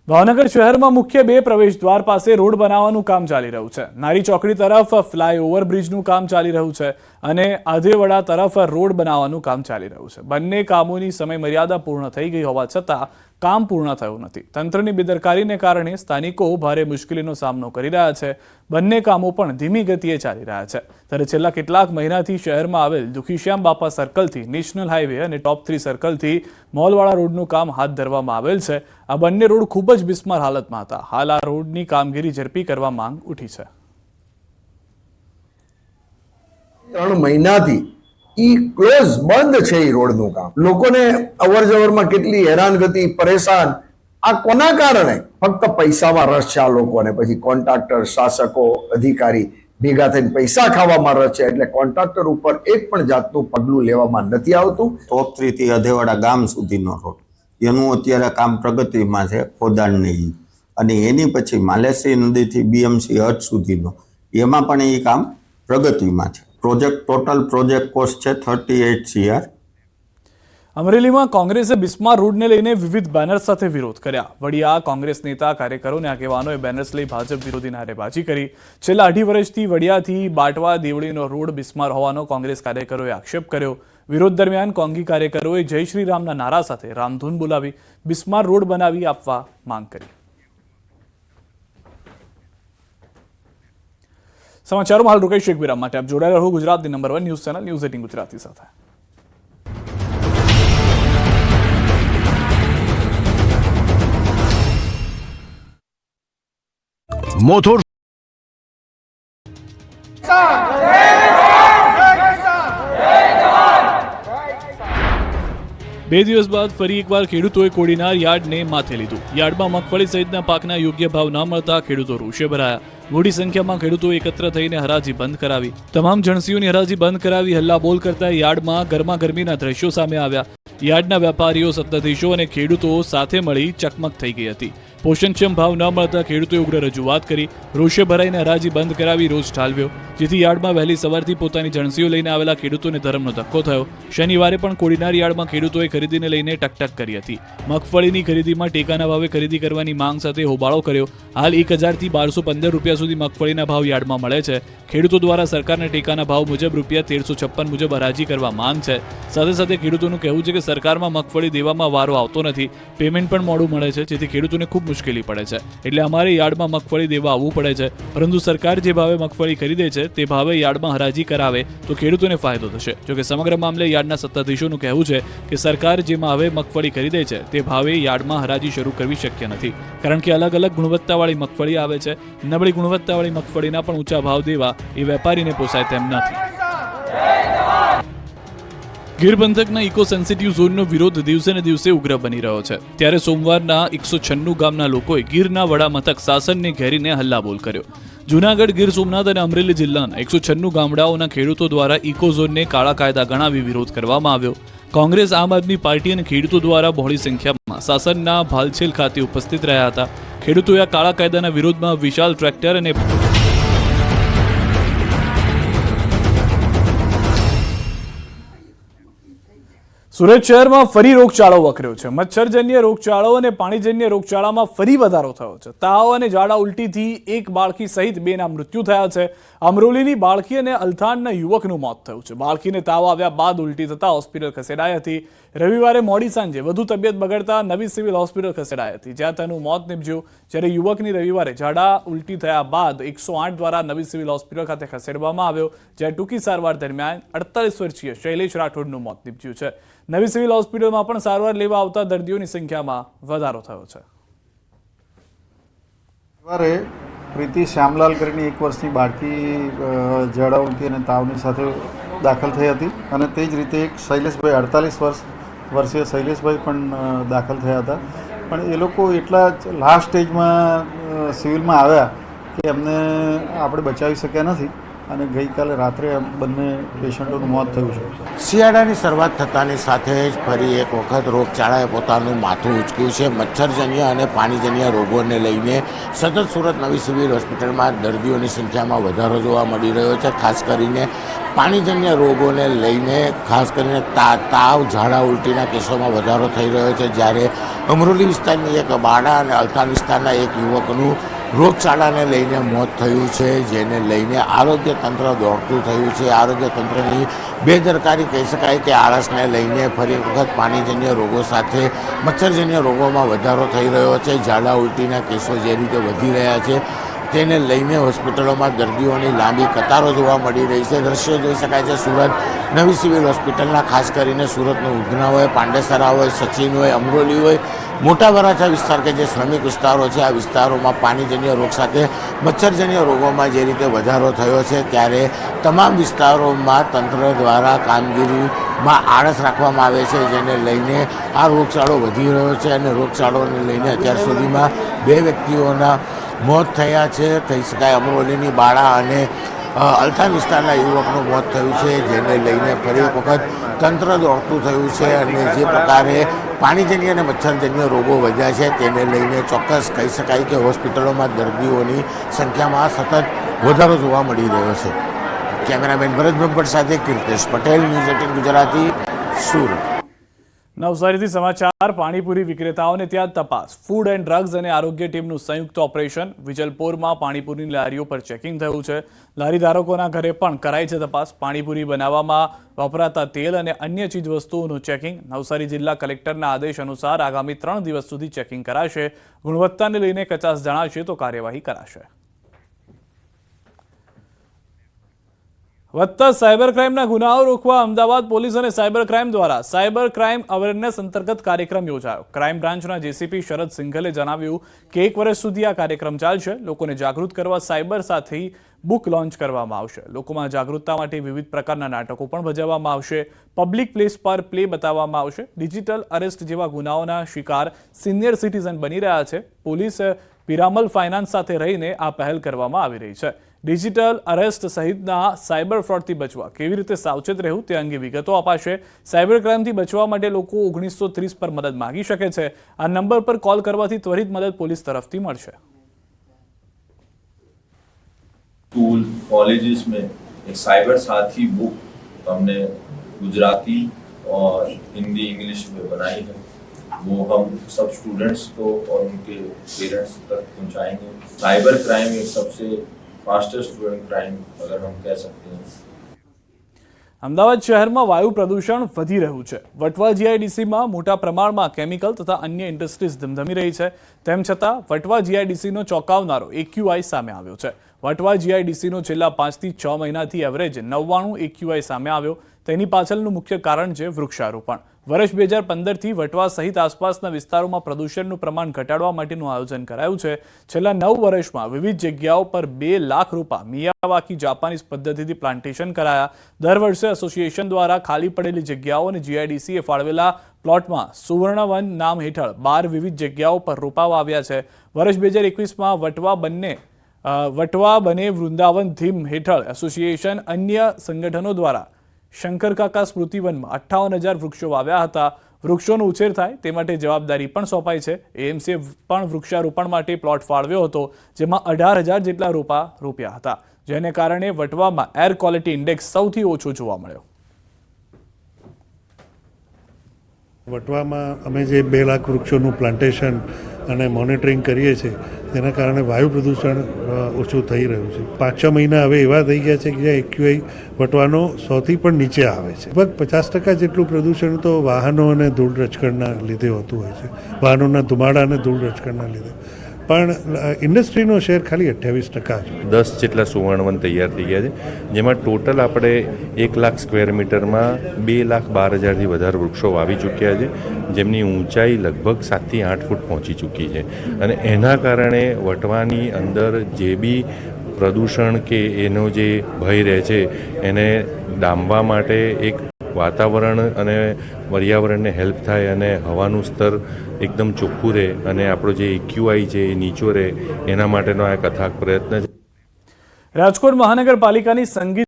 ભાવનગર શહેરમાં મુખ્ય બે પ્રવેશદ્વાર પાસે રોડ બનાવવાનું કામ ચાલી રહ્યું છે. નારી ચોકડી તરફ ફ્લાયઓવર બ્રિજનું કામ ચાલી રહ્યું છે અને આધેવડા તરફ રોડ બનાવવાનું કામ ચાલી રહ્યું છે. બંને કામોની સમય મર્યાદા પૂર્ણ થઈ ગઈ હોવા છતાં કામ પૂર્ણ થયું નથી. તંત્રની બેદરકારીને કારણે સ્થાનિકો ભારે મુશ્કેલીનો સામનો કરી રહ્યા છે. બંને કામો પણ ધીમી ગતિએ ચાલી રહ્યા છે. ત્યારે છેલ્લા કેટલાક મહિનાથી શહેરમાં આવેલ દુખીશ્યામ બાપા સર્કલથી નેશનલ હાઈવે અને ટોપ 3 સર્કલથી મોલવાળા રોડનું કામ હાથ ધરવામાં આવેલ છે. આ બંને રોડ ખૂબ જ બિસ્માર હાલતમાં હતા. હાલ આ રોડની કામગીરી ઝડપી કરવા માંગ ઉઠી છે. 3 મહિનાથી ક્લોઝ બંધ છે એ રોડનું કામ. લોકોને અવર જવરમાં કેટલી હેરાનગતિ, પરેશાન. આ કોના કારણે? ફક્ત પૈસામાં રસ છે આ લોકોને. પછી કોન્ટ્રાક્ટર, શાસકો, અધિકારી ભેગા થઈને પૈસા ખાવામાં રસ છે. એટલે કોન્ટ્રાક્ટર ઉપર એક પણ જાતનું પગલું લેવામાં નથી આવતું. ટોપ 3 થી અધેવાડા ગામ સુધીનો રોડ એનું અત્યારે કામ પ્રગતિમાં છે, ખોદાણની. અને એની પછી માલેશ્રી નદીથી બીએમસી હદ સુધીનો એમાં પણ એ કામ પ્રગતિમાં છે. ટોટલ પ્રોજેક્ટ કોસ્ટ છે 38 CR. અમરેલીમાં કોંગ્રેસે બિસ્માર રોડને લઈને વિવિધ બેનર્સ સાથે વિરોધ કર્યા. વડિયા કોંગ્રેસ નેતા, કાર્યકરો અને આગેવાનોએ બેનર્સ લઈ ભાજપ વિરોધી નારેબાજી કરી. છેલ્લા 2.5 વર્ષથી વડિયાથી બાટવા દેવળીનો રોડ બિસ્માર હોવાનો કોંગ્રેસ કાર્યકરોએ આક્ષેપ કર્યો. વિરોધ દરમિયાન કોંગી કાર્યકરોએ જય શ્રી રામના નારા સાથે રામધૂન બોલાવી બિસ્માર રોડ બનાવી આપવા માંગ કરી. સમાચારોમાં હાલ રોકાઈશું એક વિરામ માટે. આપ જોડાયેલા રહો ગુજરાતની number 1 news channel news 18 Gujarati સાથે. મોથોર 2 દિવસ બાદ ફરી એકવાર ખેડૂતોએ કોડીનાર યાર્ડને માથે લીધું. યાર્ડમાં મગફળી સહિતના પાકના યોગ્ય ભાવ ન મળતા ખેડૂતો રોષે ભરાયા. મોટી સંખ્યામાં ખેડૂતો એકત્ર થઈને હરાજી બંધ કરાવી. તમામ જણસીઓની હરાજી બંધ કરાવી હલ્લાબોલ કરતા યાર્ડમાં ગરમાગરમીના દ્રશ્યો સામે આવ્યા. યાર્ડના વેપારીઓ, સત્તાધીશો અને ખેડૂતો સાથે મળી ચકમક થઈ ગઈ હતી. પોષણક્ષમ ભાવ ન મળતા ખેડૂતોએ ઉગ્ર રજૂઆત કરી. રોષે ભરાઈને હરાજી બંધ કરાવી રોષ ઠાલવ્યો. જેથી યાર્ડમાં વહેલી સવારથી પોતાની જણસીઓ લઈને આવેલા ખેડૂતોને ધરમનો ધક્કો થયો. શનિવારે પણ કોડીનાર યાર્ડમાં ખેડૂતોએ ખરીદીને લઈને ટકટક કરી હતી. મગફળીની ખરીદીમાં ટેકાના ભાવે ખરીદી કરવાની માંગ સાથે હોબાળો કર્યો. હાલ 1000 થી 1215 રૂપિયા સુધી મગફળીના ભાવ યાર્ડમાં મળે છે. ખેડૂતો દ્વારા સરકારના ટેકાના ભાવ મુજબ રૂપિયા 1356 મુજબ હરાજી કરવા માંગ છે. સાથે સાથે ખેડૂતોનું કહેવું છે કે સરકારમાં મગફળી દેવામાં વારો આવતો નથી. પેમેન્ટ પણ મોડું મળે છે, જેથી ખેડૂતોને ખૂબ મુશ્કેલી પડે છે. એટલે અમારે યાર્ડમાં મગફળી દેવા આવવું પડે છે. પરંતુ સરકાર જે ભાવે મગફળી ખરીદે છે તે ભાવે યાર્ડમાં હરાજી કરાવે તો ખેડૂતોને ફાયદો થશે. જોકે સમગ્ર મામલે યાર્ડના સત્તાધીશોનું કહેવું છે કે સરકાર જે ભાવે મગફળી ખરીદે છે તે ભાવે યાર્ડમાં હરાજી શરૂ કરવી શક્ય નથી. કારણ કે અલગ અલગ ગુણવત્તાવાળી મગફળી આવે છે. નબળી ગુણવત્તાવાળી મગફળીના પણ ઊંચા ભાવ દેવા એ વેપારીને પોસાય તેમ નથી. ગીર પંથકના ઇકો સેન્સિટિવ ઝોનનો વિરોધ દિવસે ને દિવસે ઉગ્ર બની રહ્યો છે. ત્યારે સોમવારના 196 ગામના લોકોએ ગીરના વડા મથક સાસનને ઘેરીને હલ્લાબોલ કર્યો. જૂનાગઢ, ગીર સોમનાથ અને અમરેલી જિલ્લાના 196 ગામડાઓના ખેડૂતો દ્વારા ઇકો ઝોનને કાળા કાયદા ગણાવી વિરોધ કરવામાં આવ્યો. કોંગ્રેસ, આમ આદમી પાર્ટી અને ખેડૂતો દ્વારા બહોળી સંખ્યામાં સાસનના ભાલછેલ ખાતે ઉપસ્થિત રહ્યા હતા. ખેડૂતોએ આ કાળા કાયદાના વિરોધમાં વિશાળ ટ્રેક્ટર અને સુરત શહેરમાં ફરી રોગચાળો વકર્યો છે. મચ્છરજન્ય રોગચાળો અને પાણીજન્ય રોગચાળામાં ફરી વધારો થયો છે. તાવ અને ઝાડા ઉલટીથી એક બાળકી સહિત 2ના મૃત્યુ થયા છે. અમરોલીની બાળકી અને અલથાણના યુવકનું મોત થયું છે. બાળકીને તાવ આવ્યા બાદ ઉલટી થતા હોસ્પિટલ ખસેડાઈ હતી. રવિવારે મોડી સાંજે વધુ તબિયત બગડતા નવી સિવિલ હોસ્પિટલ ખસેડાઈ હતી, જ્યાં તેનું મોત નીપજ્યું. જ્યારે યુવકની રવિવારે ઝાડા ઉલટી થયા બાદ 108 દ્વારા નવી સિવિલ હોસ્પિટલ ખાતે ખસેડવામાં આવ્યો, જ્યાં ટૂંકી સારવાર દરમિયાન 48 વર્ષીય શૈલેષ રાઠોડનું મોત નીપજ્યું છે. નવી સિવિલ હોસ્પિટલમાં પણ સારવાર લેવા આવતા દર્દીઓની સંખ્યામાં વધારો થયો છે. સવારે પ્રીતિ શ્યામલાલ કરીને 1 વર્ષની બાળકી ઝાડા ઉલટી અને તાવની સાથે દાખલ થઈ હતી. અને તે જ રીતે એક શૈલેષભાઈ 48 વર્ષીય શૈલેષભાઈ પણ દાખલ થયા હતા. પણ એ લોકો એટલા લાસ્ટ સ્ટેજમાં સિવિલમાં આવ્યા કે એમને આપણે બચાવી શક્યા નથી. અને ગઈકાલે રાત્રે બંને પેશન્ટોનું મોત થયું છે. શિયાળાની શરૂઆત થતાની સાથે જ ફરી એક વખત રોગચાળાએ પોતાનું માથું ઉંચક્યું છે. મચ્છરજન્ય અને પાણીજન્ય રોગોને લઈને સતત સુરત નવી સિવિલ હોસ્પિટલમાં દર્દીઓની સંખ્યામાં વધારો જોવા મળી રહ્યો છે. ખાસ કરીને પાણીજન્ય રોગોને લઈને ખાસ કરીને તાવ, ઝાડા ઉલટીના કેસોમાં વધારો થઈ રહ્યો છે. જ્યારે અમરોલી વિસ્તારની એક બાળા અને અલથાણ વિસ્તારના એક યુવકનું રોગચાળાને લઈને મોત થયું છે, જેને લઈને આરોગ્ય તંત્ર દોડતું થયું છે. આરોગ્ય તંત્રની બેદરકારી કહી શકાય કે આળસને લઈને ફરી વખત પાણીજન્ય રોગો સાથે મચ્છરજન્ય રોગોમાં વધારો થઈ રહ્યો છે. ઝાડા ઉલટીના કેસો જે રીતે વધી રહ્યા છે તેને લઈને હોસ્પિટલોમાં દર્દીઓની લાંબી કતારો જોવા મળી રહી છે. દ્રશ્યો જોઈ શકાય છે સુરત નવી સિવિલ હોસ્પિટલના, ખાસ કરીને સુરતનો ઉધના હોય, પાંડેસરા હોય, સચિન હોય, અમરોલી હોય, મોટા વરાછા વિસ્તાર કે જે શ્રમિક વિસ્તારો છે, આ વિસ્તારોમાં પાણીજન્ય રોગ સાથે મચ્છરજન્ય રોગોમાં જે રીતે વધારો થયો છે, ત્યારે તમામ વિસ્તારોમાં તંત્ર દ્વારા કામગીરીમાં આળસ રાખવામાં આવે છે, જેને લઈને આ રોગચાળો વધી રહ્યો છે. અને રોગચાળોને લઈને અત્યાર સુધીમાં 2 વ્યક્તિઓના મોત થયા છે. કહી શકાય અમરોલીની બાળા અને અલથાણ વિસ્તારના યુવકનું મોત થયું છે, જેને લઈને ફરી એક વખત તંત્ર દોડતું થયું છે. અને જે પ્રકારે પાણીજન્ય અને મચ્છરજન્ય રોગો વધ્યા છે તેને લઈને ચોક્કસ કહી શકાય કે હોસ્પિટલોમાં દર્દીઓની સંખ્યામાં સતત વધારો જોવા મળી રહ્યો છે. કેમેરામેન ભરત બ્રહ્મભટ્ટ સાથે કીર્તેશ પટેલ, ન્યૂઝ 18 ગુજરાતી, સુરત. નવસારીથી સમાચાર. પાણીપુરી વિક્રેતાઓને ત્યાં તપાસ. ફૂડ એન્ડ ડ્રગ્સ અને આરોગ્ય ટીમનું સંયુક્ત ઓપરેશન. વિજલપોરમાં પાણીપુરીની લારીઓ પર ચેકિંગ થયું છે. લારી ધારકોના ઘરે પણ કરાઈ છે તપાસ. પાણીપુરી બનાવવામાં વપરાતા તેલ અને અન્ય ચીજવસ્તુઓનું ચેકિંગ. નવસારી જિલ્લા કલેક્ટરના આદેશ અનુસાર આગામી 3 દિવસ સુધી ચેકિંગ કરાશે. ગુણવત્તાને લઈને કચાસ જણાશે તો કાર્યવાહી કરાશે. વધતા સાયબર ક્રાઇમના ગુનાઓ રોકવા અમદાવાદ પોલીસ અને સાયબર ક્રાઇમ દ્વારા સાયબર ક્રાઇમ અવેરનેસ અંતર્ગત કાર્યક્રમ યોજાયો. ક્રાઇમ બ્રાન્ચના જેસીપી શરદ સિંઘલે જણાવ્યું કે 1 વર્ષ સુધી આ કાર્યક્રમ ચાલશે. લોકોને જાગૃત કરવા સાયબર સાથે બુક લોન્ચ કરવામાં આવશે. લોકોમાં જાગૃતતા માટે વિવિધ પ્રકારના નાટકો પણ ભજવવામાં આવશે. પબ્લિક પ્લેસ પર પ્લે બતાવવામાં આવશે. ડિજિટલ અરેસ્ટ જેવા ગુનાઓના શિકાર સિનિયર સિટીઝન બની રહ્યા છે. પોલીસ પિરામલ ફાઇનાન્સ સાથે રહીને આ પહેલ કરવામાં આવી રહી છે. ડિજિટલ અરેસ્ટ સહિતના સાયબર ફ્રોડથી બચવા કેવી રીતે સાવચેત રહેવું તે અંગે વિગતો અપાશે. સાયબર ક્રાઇમથી બચવા માટે લોકો 1930 પર મદદ માંગી શકે છે. આ નંબર પર કોલ કરવાથી ત્વરિત મદદ પોલીસ તરફથી મળશે. स्कूल कॉलेजेस में एक साइबर साथी बुक हमने गुजराती और हिंदी इंग्लिश में बनाई है. वो हम सब स्टूडेंट्स को और उनके पेरेंट्स तक पहुंचाएंगे. साइबर क्राइम एक सबसे फास्टेस्ट ग्रोइंग क्राइम अगर हम कह सकते हैं. અમદાવાદ શહેરમાં વાયુ પ્રદૂષણ વધી રહ્યું છે. વટવા જીઆઈડીસીમાં મોટા પ્રમાણમાં કેમિકલ તથા અન્ય ઇન્ડસ્ટ્રીઝ ધમધમી રહી છે. તેમ છતાં વટવા જીઆઈડીસીનો ચોંકાવનારો એક્યુઆઈ સામે આવ્યો છે. વટવા જીઆઈડીસીનો છેલ્લા 5 થી 6 મહિનાથી એવરેજ 99 એક્યુઆઈ સામે આવ્યો. તેની પાછળનું મુખ્ય કારણ છે વૃક્ષારોપણ. વર્ષ 2015થી વટવા સહિત આસપાસના વિસ્તારોમાં પ્રદૂષણનું પ્રમાણ ઘટાડવા માટેનું આયોજન કરાયું છે. છેલ્લા 9 વર્ષમાં વિવિધ જગ્યાઓ પર 2 લાખ રૂપા મિયાવાકી જાપાનીઝ પદ્ધતિથી પ્લાન્ટેશન કરાયા. દર વર્ષે એસોસિએશન દ્વારા ખાલી પડેલી જગ્યાઓ અને જીઆઈડીસીએ ફાળવેલા પ્લોટમાં સુવર્ણવન નામ હેઠળ 12 વિવિધ જગ્યાઓ પર રોપા વાવ્યા છે. વર્ષ 2021માં વટવા બને વૃંદાવન થીમ હેઠળ એસોસિએશન અન્ય સંગઠનો દ્વારા શંકર કાકા સ્મૃતિવનમાં 58,000 વૃક્ષો વાવ્યા હતા. વૃક્ષોનો ઉછેર થાય તે માટે જવાબદારી પણ સોંપાઈ છે. એએમસીએ પણ વૃક્ષારોપણ માટે પ્લોટ ફાળવ્યો હતો, જેમાં 18,000 જેટલા રોપા રોપ્યા હતા, જેને કારણે વટવામાં એર ક્વોલિટી ઇન્ડેક્સ સૌથી ઓછો જોવા મળ્યો. વટવામાં અમે જે 2 લાખ વૃક્ષોનું પ્લાન્ટેશન અને મોનિટરિંગ કરીએ છીએ તેના કારણે વાયુ પ્રદૂષણ ઓછું થઈ રહ્યું છે. 5-6 મહિના હવે એવા થઈ ગયા છે કે જ્યાં એક્યુઆઈ વટવાનો 100થી પણ નીચે આવે છે. લગભગ 50% જેટલું પ્રદૂષણ તો વાહનો અને ધૂળ રજકણના લીધે હોતું હોય છે. વાહનોના ધુમાડા અને ધૂળ રજકણના લીધે. પણ ઇન્ડસ્ટ્રીનો શેર ખાલી 28% છે. 10 જેટલા સુવર્ણવન તૈયાર થઈ ગયા છે, જેમાં ટોટલ આપણે 1 લાખ સ્ક્વેર મીટરમાં 2,12,000થી વધારે વૃક્ષો વાવી ચૂક્યા છે, જેમની ઊંચાઈ લગભગ 7થી 8 ફૂટ પહોંચી ચૂકી છે. અને એના કારણે વટવાની અંદર જે બી પ્રદૂષણ કે એનો જે ભય રહે છે એને ડામવા માટે એક વાતાવરણ અને પર્યાવરણને હેલ્પ થાય અને હવાનું સ્તર એકદમ ચોખ્ખું રહે અને આપણો જે એક્યુઆઈ છે એ નીચો રહે, એના માટેનો આ એક અથાગ પ્રયત્ન છે. રાજકોટ મહાનગરપાલિકાની સંગીત